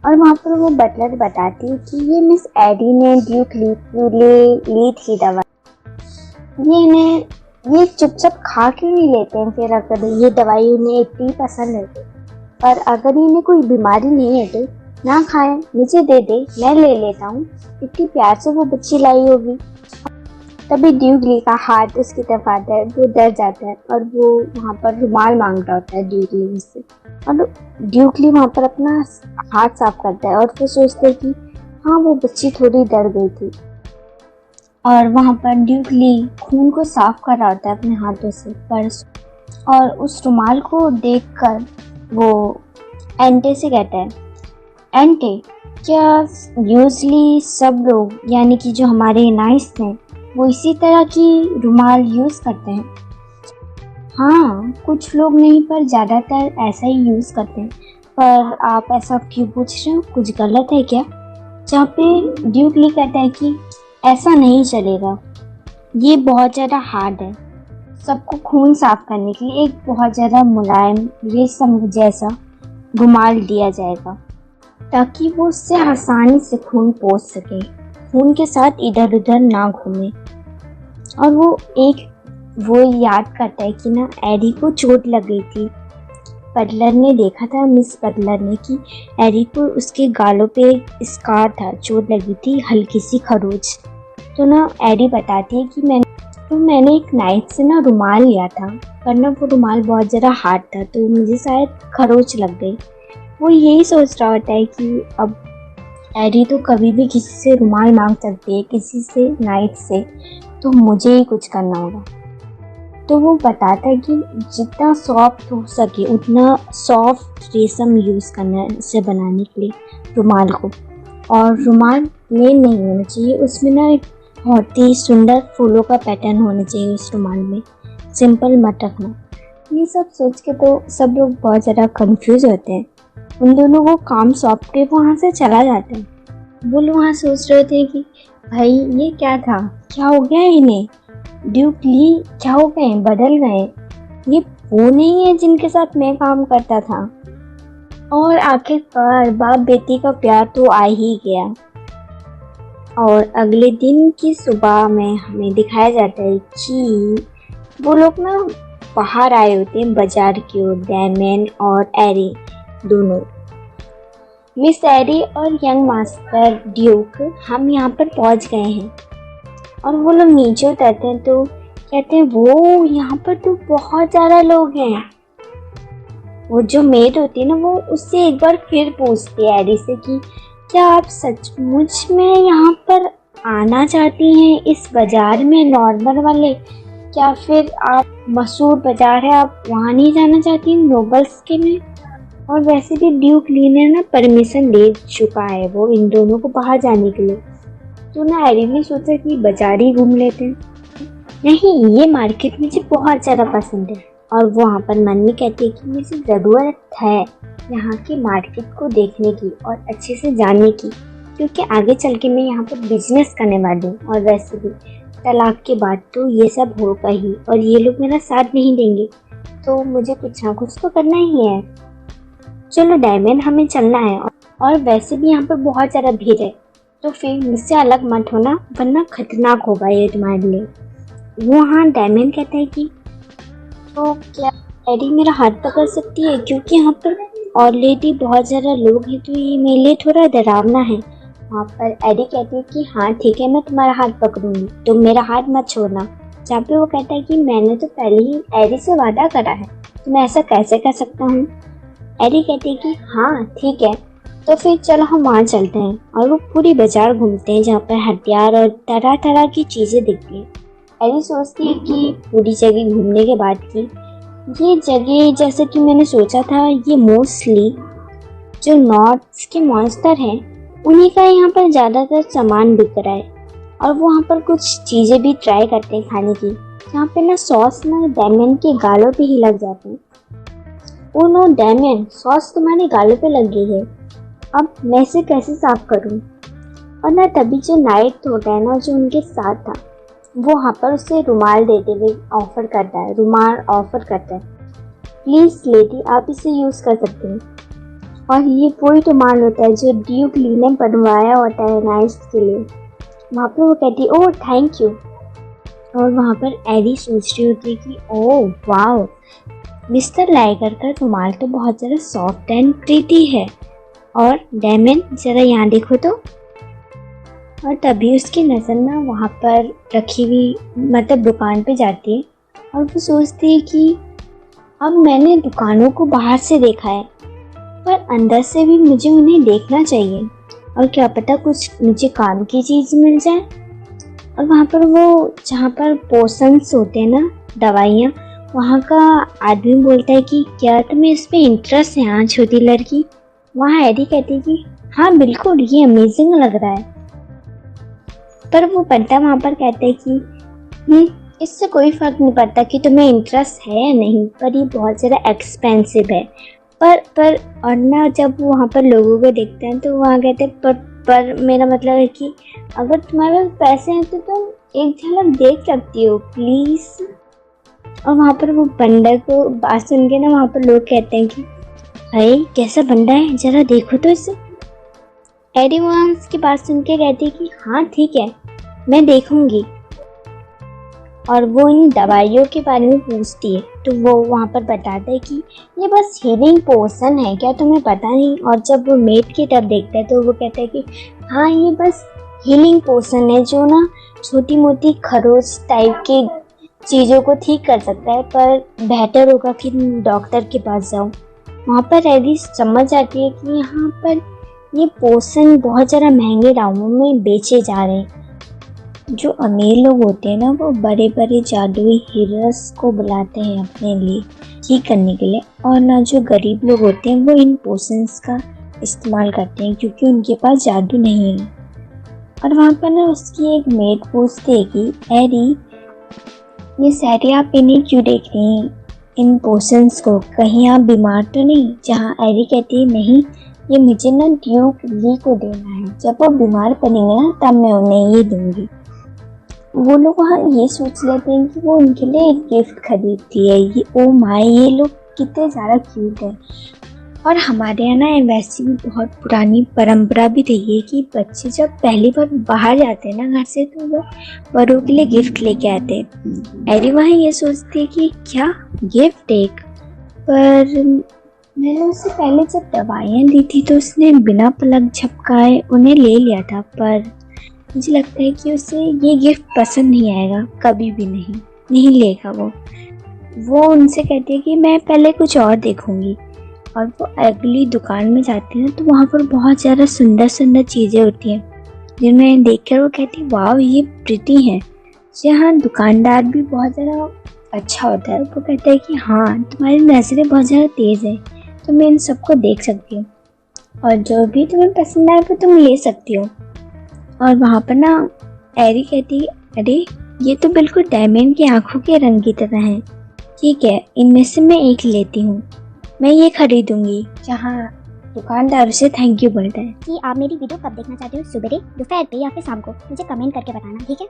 और वहाँ पर वो बटलर बताती है कि ये मिस एडी ने ड्यूक ली ली थी दवा, ये चुपचाप खा क्यों नहीं लेते हैं? फिर अगर ये दवाई उन्हें इतनी पसंद है तो, और अगर इन्हें कोई बीमारी नहीं है तो ना खाए, मुझे दे दे, मैं ले लेता हूँ। इतनी प्यार से वो बच्ची लाई होगी। तभी ड्यूक ली का हाथ उसकी तरफ आता है, वो डर जाता है और वो वहाँ पर रुमाल मांग रहा होता है ड्यूक ली से। और ड्यूक ली वहाँ पर अपना हाथ साफ करता है और फिर सोचते है कि हाँ, वो बच्ची थोड़ी डर गई थी। और वहाँ पर ड्यूक ली खून को साफ कर रहा होता है अपने हाथों से, पर और उस रुमाल को देखकर वो एंटे से कहता है, एंटे, क्या यूजली सब लोग यानी कि जो हमारे नाइस हैं वो इसी तरह की रुमाल यूज़ करते हैं? हाँ, कुछ लोग नहीं, पर ज़्यादातर ऐसा ही यूज़ करते हैं। पर आप ऐसा क्यों पूछ रहे हो? कुछ गलत है क्या? जहाँ पे ड्यूक ली कहता है कि ऐसा नहीं चलेगा, ये बहुत ज़्यादा हार्ड है। सबको खून साफ करने के लिए एक बहुत ज़्यादा मुलायम रेशम जैसा रुमाल दिया जाएगा ताकि वो उससे आसानी से खून पोंछ सके, खून के साथ इधर उधर ना घूमे। और वो याद करता है कि ना एडी को चोट लग गई थी। बटलर ने देखा था, मिस बटलर ने, कि एडी को उसके गालों पे स्कार था, चोट लगी थी, हल्की सी खरोच। तो ना एडी बताती है कि मैंने एक नाइफ से ना रुमाल लिया था, पर ना वो रुमाल बहुत ज़रा हार्ड था तो मुझे शायद खरोच लग गई। वो यही सोच रहा होता है कि अब एडी तो कभी भी किसी से रुमाल मांग सकती है, किसी से नाइफ से, तो मुझे ही कुछ करना होगा। तो वो बताता है कि जितना सॉफ्ट हो सके उतना सॉफ्ट रेशम यूज़ करना है इसे बनाने के लिए रुमाल को। और रुमाल प्लेन नहीं होना चाहिए, उसमें ना एक बहुत ही सुंदर फूलों का पैटर्न होना चाहिए उस रुमाल में, सिंपल मत रखना। ये सब सोच के तो सब लोग बहुत ज़्यादा कंफ्यूज होते हैं। उन दोनों को काम सौंप के वहाँ से चला जाता है। वो लोग वहाँ सोच रहे थे कि भाई ये क्या था, क्या हो गया इन्हें, ड्यूक ली क्या हो गए, बदल गए, ये वो नहीं है जिनके साथ मैं काम करता था। और आखिरकार बाप बेटी का प्यार तो आ ही गया। और अगले दिन की सुबह में हमें दिखाया जाता है कि वो लोग ना बाहर आए होते हैं बाजार की ओर, डैमियन और एरी दोनों। मिस एडी और यंग मास्टर ड्यूक हम यहाँ पर पहुँच गए हैं। और वो लोग नीचे उतरते हैं तो कहते हैं, वो यहाँ पर तो बहुत ज़्यादा लोग हैं। वो जो मेड होती है ना, वो उससे एक बार फिर पूछती है एडी से कि क्या आप सचमुच में यहाँ पर आना चाहती हैं, इस बाजार में, नॉर्मल वाले, क्या फिर आप मशहूर बाजार है, आप वहाँ नहीं जाना चाहती नोबल्स के में? और वैसे भी ड्यूक ली ने ना परमिशन दे चुका है वो इन दोनों को बाहर जाने के लिए। तो ना एडी ने सोचा कि बाजार ही घूम लेते हैं। नहीं, ये मार्केट मुझे बहुत ज़्यादा पसंद है। और वो वहाँ पर मन में कहती है कि मुझे ज़रूरत है यहाँ की मार्केट को देखने की और अच्छे से जानने की, क्योंकि आगे चल के मैं यहाँ पर बिजनेस करने वाली हूँ। और वैसे भी तलाक के बाद तो ये सब होगा ही, और ये लोग मेरा साथ नहीं देंगे, तो मुझे कुछ ना कुछ तो करना ही है। चलो डायमंड, हमें चलना है। और वैसे भी यहाँ पर बहुत ज़्यादा भीड़ है, तो फिर मुझसे अलग मत होना, वरना खतरनाक होगा ये तुम्हारे लिए। वो हाँ, डायमंड कहता है कि तो क्या एडी मेरा हाथ पकड़ सकती है, क्योंकि यहाँ पर ऑलरेडी बहुत ज़्यादा लोग हैं, तो ये मेरे लिए थोड़ा डरावना है। वहाँ पर एडी कहती है कि हाँ ठीक है, मैं तुम्हारा हाथ पकड़ूंगी, तुम मेरा हाथ मत छोड़ना। जहाँ पे वो कहता है कि मैंने तो पहले ही एडी से वादा करा है, तो मैं ऐसा कैसे कर सकता हूँ। एडी कहती है कि हाँ ठीक है, तो फिर चलो हम वहाँ चलते हैं। और वो पूरी बाजार घूमते हैं जहाँ पर हथियार और तरह तरह की चीज़ें दिखती हैं। एडी सोचती है कि पूरी जगह घूमने के बाद की ये जगह, जैसे कि मैंने सोचा था, ये मोस्टली जो नॉर्थ के मॉन्स्टर हैं उन्हीं का यहाँ पर ज़्यादातर सामान बिक रहा है। और वो वहाँ पर कुछ चीज़ें भी ट्राई करते हैं खाने की, जहाँ पे ना सॉस ना डैमियन के गालों पे ही लग जाते हैं। ओ नो डैमियन, सॉस तुम्हारे गालों पे लग गई है, अब मैं इसे कैसे साफ करूँ। और ना तभी जो नाइट होता है ना, जो उनके साथ था, वो वहाँ पर उसे रुमाल देते हुए ऑफर करता है, रुमाल ऑफर करता है, प्लीज़ लेडी आप इसे यूज़ कर सकते हैं। और ये वही रुमाल होता है जो ड्यूक ली ने बनवाया होता है नाइस के लिए। वहाँ पर वो कहती है ओह थैंक यू, और वहाँ पर एडी सोच रही होती है कि ओह वाओ, मिस्टर लाइगर का रुमाल तो बहुत ज़्यादा सॉफ्ट एंड प्रीटी है, और डैमन ज़रा यहाँ देखो तो। और तभी उसकी नज़र ना वहाँ पर रखी हुई मतलब दुकान पे जाती है, और वो सोचती है कि अब मैंने दुकानों को बाहर से देखा है, पर अंदर से भी मुझे उन्हें देखना चाहिए, और क्या पता कुछ मुझे काम की चीज़ मिल जाए। और वहाँ पर वो जहाँ पर पोशंस होते हैं ना, दवाइयाँ, वहाँ का आदमी बोलता है कि क्या तुम्हें इस पे इंटरेस्ट है हाँ छोटी लड़की। वहाँ एडी कहती है कि हाँ बिल्कुल, ये अमेजिंग लग रहा है। पर वो बंदा वहाँ पर कहता है कि इससे कोई फ़र्क नहीं पड़ता कि तुम्हें इंटरेस्ट है या नहीं, पर ये बहुत ज़्यादा एक्सपेंसिव है। पर और ना जब वो वहाँ पर लोगों को देखते हैं तो वहाँ कहते हैं पर मेरा मतलब है कि अगर तुम्हारे पास पैसे हैं तो तुम एक झलक देख सकती हो प्लीज़। और वहाँ पर वो बंदा को बात सुन के ना वहाँ पर लोग कहते हैं कि भाई कैसा बंदा है, ज़रा देखो तो इसे। एडी वहाँ की बात सुन के कहती है कि हाँ ठीक है, मैं देखूँगी। और वो इन दवाइयों के बारे में पूछती है तो वो वहाँ पर बताता है कि ये बस हीलिंग पोशन है, क्या तुम्हें पता नहीं। और जब वो मेट की तरफ देखता है तो वो कहता है कि हाँ ये बस हीलिंग पोशन है जो ना छोटी मोटी खरोच टाइप की चीज़ों को ठीक कर सकता है, पर बेहतर होगा कि डॉक्टर के पास जाओ। वहाँ पर एडी समझ जाती है कि यहाँ पर ये पोशन बहुत ज़्यादा महंगे दामों में बेचे जा रहे हैं। जो अमीर लोग होते हैं ना वो बड़े बड़े जादुई हीरोज को बुलाते हैं अपने लिए ठीक करने के लिए, और ना जो गरीब लोग होते हैं वो इन पोशंस का इस्तेमाल करते हैं क्योंकि उनके पास जादू नहीं है। और वहाँ पर ना उसकी एक मेट पूछती है कि एडी ये सारी आप इन्हें क्यों देख रही हैं, इन पोशंस को, कहीं आप बीमार तो नहीं। जहाँ एडी कहती है नहीं, ये मुझे ना ड्यूक ली को देना है, जब वो बीमार पड़ेंगे ना तब मैं उन्हें ये दूंगी। वो लोग वहाँ ये सोच लेते हैं कि वो उनके लिए एक गिफ्ट खरीदती है। ये ओ माय, ये लोग कितने ज़्यादा क्यूट है। और हमारे यहाँ ना वैसी भी बहुत पुरानी परंपरा भी रही है कि बच्चे जब पहली बार बाहर जाते हैं ना घर से तो वो बड़ों के लिए गिफ्ट लेके आते हैं। एडी वहाँ ये सोचती है कि क्या गिफ्ट एक, पर मैंने उससे पहले जब दवाइयाँ दी थी तो उसने बिना पलक झपकाए उन्हें ले लिया था, पर मुझे लगता है कि उसे ये गिफ्ट पसंद नहीं आएगा, कभी भी नहीं लेगा। वो उनसे कहती है कि मैं पहले कुछ और देखूंगी। और वो अगली दुकान में जाती है ना तो वहाँ पर बहुत ज़्यादा सुंदर सुंदर चीज़ें होती हैं जिन्हें देखकर वो कहती है वाह ये प्रिटी है। यहाँ दुकानदार भी बहुत ज़्यादा अच्छा होता है। वो कहता है कि हाँ तुम्हारी नज़रें बहुत ज़्यादा तेज़ है, तो मैं इन सबको देख सकती हूँ और जो भी तुम्हें पसंद आए वो तुम ले सकती हो। और वहाँ पर ना एडी कहती है अरे ये तो बिल्कुल डायमंड की आंखों के रंग की तरह है, ठीक है इनमें से मैं एक लेती हूँ, मैं ये खरीदूंगी। जहाँ दुकानदार उसे थैंक यू बोलता है। कि आप मेरी वीडियो कब देखना चाहते हो, सुबह दोपहर पे या फिर शाम को, मुझे कमेंट करके बताना, ठीक है।